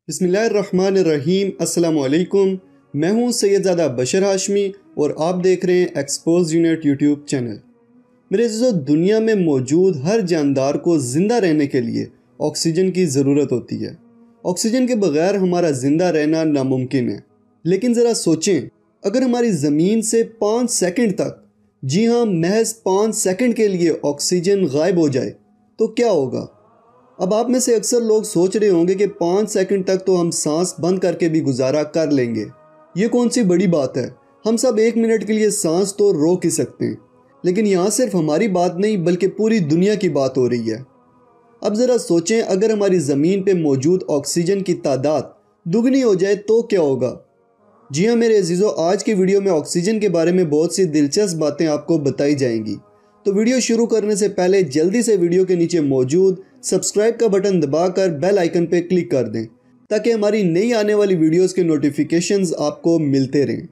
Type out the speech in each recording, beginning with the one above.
بسم اللہ الرحمن الرحیم۔ السلام علیکم، میں ہوں سید زادہ بشر ہاشمی اور آپ دیکھ رہے ہیں ایکسپوز یونٹ یوٹیوب چینل۔ میرے عزیزو، دنیا میں موجود ہر جاندار کو زندہ رہنے کے لیے آکسیجن کی ضرورت ہوتی ہے۔ آکسیجن کے بغیر ہمارا زندہ رہنا ناممکن ہے۔ لیکن ذرا سوچیں، اگر ہماری زمین سے 5 سیکنڈ تک، جی ہاں محض 5 سیکنڈ کے لیے آکسیجن غائب ہو جائے تو کیا ہوگا؟ اب آپ میں سے اکثر لوگ سوچ رہے ہوں گے کہ 5 سیکنڈ تک تو ہم سانس بند کر کے بھی گزارا کر لیں گے، یہ کون سی بڑی بات ہے، ہم سب 1 منٹ کے لیے سانس تو روک ہی سکتے ہیں۔ لیکن یہاں صرف ہماری بات نہیں بلکہ پوری دنیا کی بات ہو رہی ہے۔ اب ذرا سوچیں، اگر ہماری زمین پہ موجود آکسیجن کی تعداد دگنی ہو جائے تو کیا ہوگا؟ جی ہاں میرے عزیزو، آج کی ویڈیو میں آکسیجن کے بارے میں بہت سی دلچسپ باتیں آپ کو بتائی جائیں گی۔ تو ویڈیو شروع کرنے سے پہلے جلدی سے ویڈیو کے نیچے موجود سبسکرائب کا بٹن دبا کر بیل آئیکن پہ کلک کر دیں تاکہ ہماری نئی آنے والی ویڈیوز کے نوٹیفیکیشنز آپ کو ملتے رہیں۔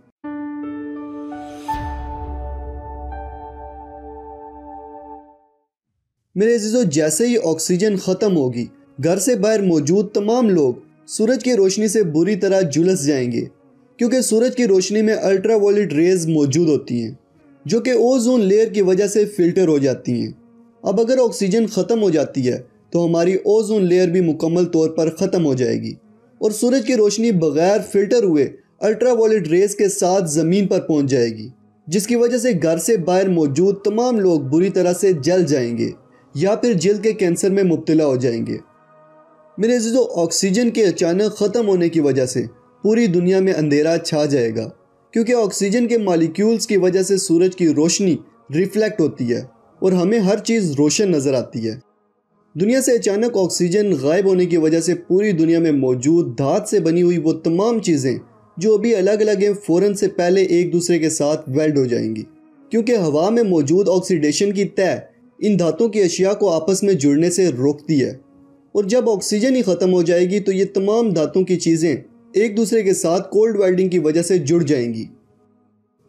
میرے عزیزو، جیسے ہی آکسیجن ختم ہوگی، گھر سے باہر موجود تمام لوگ سورج کی روشنی سے بری طرح جھلس جائیں گے، کیونکہ سورج کی روشنی میں الٹرا وائلٹ ریز موجود ہوتی ہیں جو کہ اوزون لیئر کی وجہ سے فلٹر ہو جاتی ہیں۔ اب اگر آکسیجن ختم ہو جاتی ہے تو ہماری اوزون لیئر بھی مکمل طور پر ختم ہو جائے گی اور سورج کی روشنی بغیر فلٹر ہوئے الٹرا وائلٹ ریز کے ساتھ زمین پر پہنچ جائے گی، جس کی وجہ سے گھر سے باہر موجود تمام لوگ بری طرح سے جل جائیں گے یا پھر جلد کے کینسر میں مبتلا ہو جائیں گے۔ میرے عزیزو، آکسیجن کے اچانک ختم ہونے کی وجہ سے پوری دنیا میں اندھیرا چھا جائے گا، کیونکہ آکسیجن کے مالیکیولز کی وجہ سے سورج کی روشنی ریفلیکٹ ہوتی ہے اور ہمیں ہر چیز روشن نظر آتی ہے۔ دنیا سے اچانک آکسیجن غائب ہونے کی وجہ سے پوری دنیا میں موجود دھات سے بنی ہوئی وہ تمام چیزیں جو ابھی الگ الگ ہیں فوراً سے پہلے ایک دوسرے کے ساتھ ویلڈ ہو جائیں گی، کیونکہ ہوا میں موجود آکسیڈیشن کی طے ان دھاتوں کی اشیاء کو آپس میں جڑنے سے روکتی ہے، اور جب آکسیجن ہی ختم ہو جائے گی تو یہ تمام دھاتوں کی چیزیں ایک دوسرے کے ساتھ کولڈ ویلڈنگ کی وجہ سے جڑ جائیں گی۔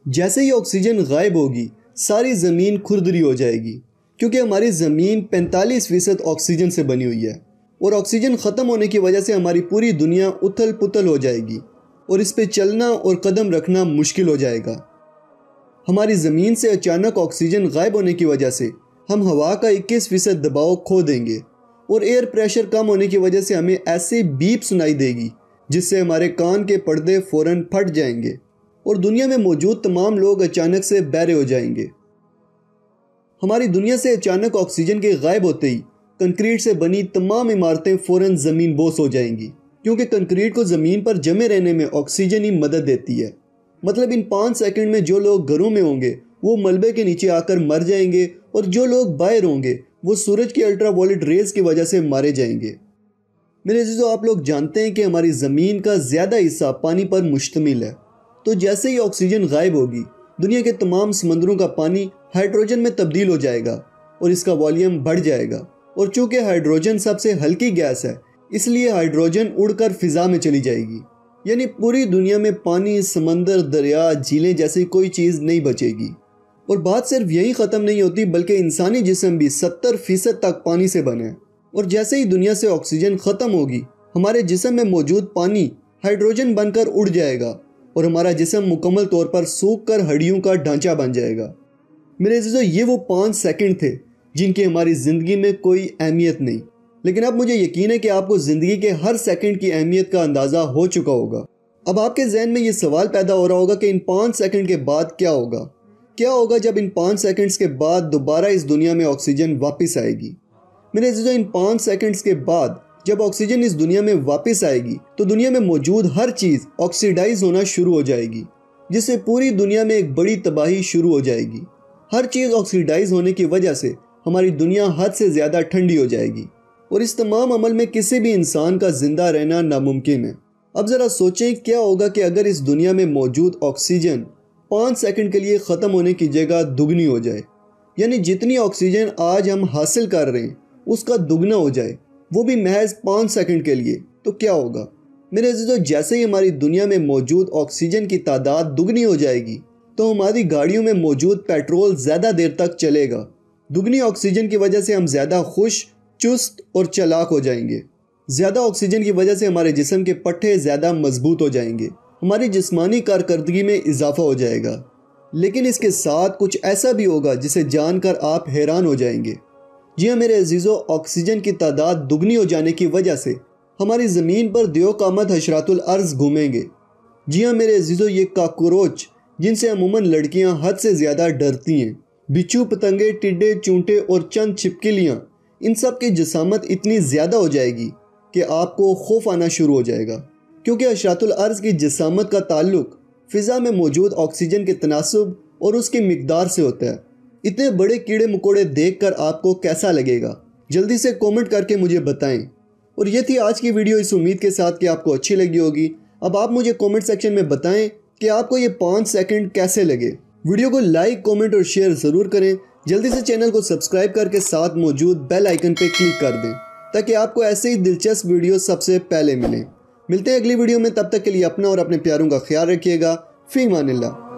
جیسے ہی آکسیجن غائب ہوگی، ساری زمین کھردری ہو جائے گی، کیونکہ ہماری زمین 45% آکسیجن سے بنی ہوئی ہے، اور آکسیجن ختم ہونے کی وجہ سے ہماری پوری دنیا اتھل پتھل ہو جائے گی اور اس پہ چلنا اور قدم رکھنا مشکل ہو جائے گا۔ ہماری زمین سے اچانک آکسیجن غائب ہونے کی وجہ سے ہم ہوا کا 21% دباؤ کھو دیں گے، اور ایئر پریشر کم ہونے کی وجہ سے ہمیں ایسی بیپ سنائی دے گی جس سے ہمارے کان کے پردے فوراً پھٹ جائیں گے اور دنیا میں موجود تمام لوگ اچانک سے بہرے ہو جائیں گے۔ ہماری دنیا سے اچانک آکسیجن کے غائب ہوتے ہی کنکریٹ سے بنی تمام عمارتیں فوراً زمین بوس ہو جائیں گی، کیونکہ کنکریٹ کو زمین پر جمے رہنے میں آکسیجن ہی مدد دیتی ہے۔ مطلب ان 5 سیکنڈ میں جو لوگ گھروں میں ہوں گے وہ ملبے کے نیچے آ کر مر جائیں گے، اور جو لوگ باہر ہوں گے وہ سورج کی الٹرا وائلٹ ریز کی وجہ سے مارے جائیں گے۔ میرے عزیزو، آپ لوگ جانتے ہیں کہ ہماری زمین کا زیادہ حصہ پانی پر مشتمل ہے، تو جیسے ہی آکسیجن غائب ہوگی، دنیا کے تمام سمندروں کا پانی ہائیڈروجن میں تبدیل ہو جائے گا اور اس کا والیوم بڑھ جائے گا، اور چونکہ ہائیڈروجن سب سے ہلکی گیس ہے اس لیے ہائیڈروجن اڑ کر فضا میں چلی جائے گی، یعنی پوری دنیا میں پانی، سمندر، دریا، جھیلیں جیسی کوئی چیز نہیں بچے گی۔ اور بات صرف یہی ختم نہیں ہوتی بلکہ انسانی جسم بھی 70% تک پانی سے بنے ہیں، اور جیسے ہی دنیا سے آکسیجن ختم ہوگی، ہمارے جسم میں موجود پانی ہائیڈروجن بن کر اڑ جائے گا اور ہمارا جسم مکمل طور پر سوکھ کر ہڈیوں کا ڈھانچہ بن جائے گا۔ میرے عزیزو، یہ وہ 5 سیکنڈ تھے جن کی ہماری زندگی میں کوئی اہمیت نہیں، لیکن اب مجھے یقین ہے کہ آپ کو زندگی کے ہر سیکنڈ کی اہمیت کا اندازہ ہو چکا ہوگا۔ اب آپ کے ذہن میں یہ سوال پیدا ہو رہا ہوگا کہ ان 5 سیکنڈ کے بعد کیا ہوگا؟ کیا ہوگا جب ان 5 سیکنڈز کے بعد دوبارہ اس دنیا میں آکسیجن واپس آئے گی؟ میرے عزیزو، ان 5 سیکنڈز کے بعد جب آکسیجن اس دنیا میں واپس آئے گی تو دنیا میں موجود ہر چیز آکسیڈائز ہونا شروع ہو جائے گی، جس سے پوری دنیا میں ایک بڑی تباہی شروع ہو جائے گی۔ ہر چیز آکسیڈائز ہونے کی وجہ سے ہماری دنیا حد سے زیادہ ٹھنڈی ہو جائے گی، اور اس تمام عمل میں کسی بھی انسان کا زندہ رہنا ناممکن ہے۔ اب ذرا سوچیں کیا ہوگا کہ اگر اس دنیا میں موجود آکسیجن 5 سیکنڈ کے لیے ختم ہونے کی جگہ دگنی ہو جائے، یعنی جتنی آکسیجن آج ہم حاصل کر رہے ہیں اس کا دگنا ہو جائے، وہ بھی محض 5 سیکنڈ کے لیے، تو کیا ہوگا؟ میرے عزیزو، جیسے ہی ہماری دنیا میں موجود آکسیجن کی تعداد دگنی ہو جائے گی تو ہماری گاڑیوں میں موجود پیٹرول زیادہ دیر تک چلے گا۔ دگنی آکسیجن کی وجہ سے ہم زیادہ خوش، چست اور چالاک ہو جائیں گے۔ زیادہ آکسیجن کی وجہ سے ہمارے جسم کے پٹھے زیادہ مضبوط ہو جائیں گے، ہماری جسمانی کارکردگی میں اضافہ ہو جائے گا۔ لیکن اس کے ساتھ کچھ ایسا بھی ہوگا جسے جان کر آپ حیران ہو جائیں گے۔ جی ہاں میرے عزیزو، آکسیجن کی تعداد دگنی ہو جانے کی وجہ سے ہماری زمین پر دیو قامت حشرات الارض گھومیں گے۔ جی ہاں میرے عزیزو، یہ کاکروچ جن سے عموماً لڑکیاں حد سے زیادہ ڈرتی ہیں، بچھو، پتنگے، ٹڈے، چونٹے اور چند چھپکلیاں، ان سب کی جسامت اتنی زیادہ ہو جائے گی کہ آپ کو خوف آنا شروع ہو جائے گا، کیونکہ حشرات الارض کی جسامت کا تعلق فضا میں موجود آکسیجن کے تناسب اور اس کی مقدار سے ہوتا ہے۔ اتنے بڑے کیڑے مکوڑے دیکھ کر آپ کو کیسا لگے گا؟ جلدی سے کومنٹ کر کے مجھے بتائیں۔ اور یہ تھی آج کی ویڈیو، اس امید کے ساتھ کہ آپ کو اچھی لگی ہوگی۔ اب آپ مجھے کومنٹ سیکشن میں بتائیں کہ آپ کو یہ 5 سیکنڈ کیسے لگے۔ ویڈیو کو لائک، کومنٹ اور شیئر ضرور کریں۔ جلدی سے چینل کو سبسکرائب کر کے ساتھ موجود بیل آئیکن پہ کلک کر دیں تاکہ آپ کو ایسے ہی دلچسپ ویڈیو سب سے پہلے ملیں۔ ملتے ہیں اگلی ویڈیو میں، تب تک کے لیے اپنا اور اپنے پیاروں کا خیال رکھیے گا۔ فی امان اللہ۔